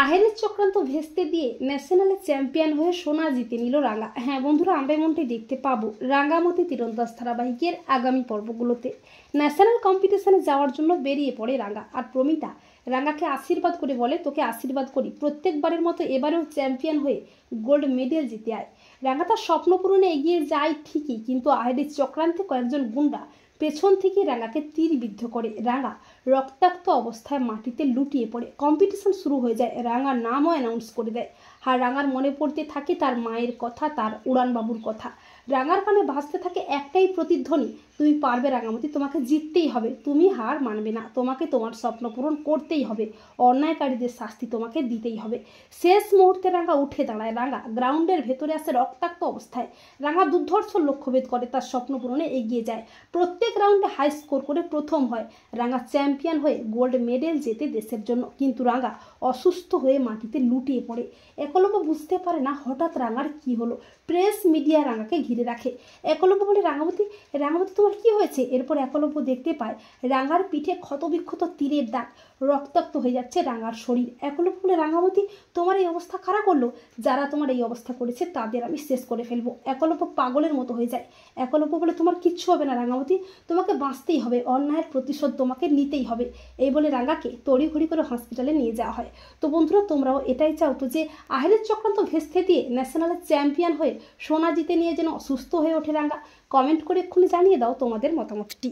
আহেরের চক্রান্ত ভেস্তে দিয়ে ন্যাশনালে চ্যাম্পিয়ন হয়ে সোনা জিতে নিল রাঙা। হ্যাঁ বন্ধুরা, আমরা এমনটাই দেখতে পাবো রাঙামতি তীরন্দাজ ধারাবাহিকের আগামী পর্বগুলোতে। ন্যাশনাল কম্পিটিশনে যাওয়ার জন্য বেরিয়ে পড়ে রাঙা, আর প্রমিতা রাঙাকে আশীর্বাদ করে বলে, তোকে আশীর্বাদ করি প্রত্যেকবারের মতো এবারেও চ্যাম্পিয়ন হয়ে গোল্ড মেডেল জিতে আয়। রাঙা তার স্বপ্ন পূরণে এগিয়ে যায় ঠিকই, কিন্তু আহেরের চক্রান্তে কয়েকজন গুন্ডা পেছন থেকে রাঙাকে তীরবিদ্ধ করে। রাঙা রক্তাক্ত অবস্থায় মাটিতে লুটিয়ে পড়ে। কম্পিটিশন শুরু হয়ে যায়, রাঙার নামও অ্যানাউন্স করে দেয়। আর রাঙার মনে পড়তে থাকে তার মায়ের কথা, তার উড়ানবাবুর কথা। রাঙার কানে ভাসতে থাকে একটাই প্রতিধ্বনি, তুমি পারবে রাঙামতি, তোমাকে জিততেই হবে, তুমি হার মানবে না, তোমাকে তোমার স্বপ্ন পূরণ করতেই হবে, অন্যায়কারীদের শাস্তি তোমাকে দিতেই হবে। শেষ মুহূর্তে রাঙা উঠে দাঁড়ায়। রাঙা গ্রাউন্ডের ভেতরে আসে রক্তাক্ত অবস্থায়। রাঙা দুর্ধর্ষ লক্ষ্যভেদ করে, তার স্বপ্ন পূরণে এগিয়ে যায়। প্রত্যেক রাউন্ডে হাই স্কোর করে প্রথম হয়। রাঙা চ্যাম্পিয়ন হয়ে গোল্ড মেডেল জেতে দেশের জন্য। কিন্তু রাঙা অসুস্থ হয়ে মাটিতে লুটিয়ে পড়ে। একলব্য বুঝতে পারে না হঠাৎ রাঙার কি হলো। প্রেস মিডিয়া রাঙাকে ঘিরে রাখে। একলব্য বলে, রাঙামতি রাঙামতি তোমার কি হয়েছে? এরপর একলব্য দেখতে পায় রাঙার পিঠে ক্ষতবিক্ষত তীরের দাগ, রক্তাক্ত হয়ে যাচ্ছে রাঙার শরীর। একলব্য বলে, রাঙামতি তোমার এই অবস্থা কারা করলো? যারা তোমার এই অবস্থা করেছে তাদের আমি শেষ করে ফেলবো। একলব্য পাগলের মতো হয়ে যায়। একলব্য বলে, তোমার কিচ্ছু হবে না রাঙামতি, তোমাকে বাঁচতেই হবে, অন্যায়ের প্রতিশোধ তোমাকে নিতেই হবে। এই বলে রাঙাকে তড়িঘড়ি করে হসপিটালে নিয়ে যাওয়া হয়। তো বন্ধুরা, তোমরাও এটাই চাও তো যে আহেরের চক্রান্ত ভেস্তে দিয়ে ন্যাশনালে চ্যাম্পিয়ন হয়ে সোনা জিতে নিয়ে যেন অসুস্থ হয়ে ওঠে রাঙা? কমেন্ট করে এক্ষুনি জানিয়ে দাও তোমাদের মতামতটি।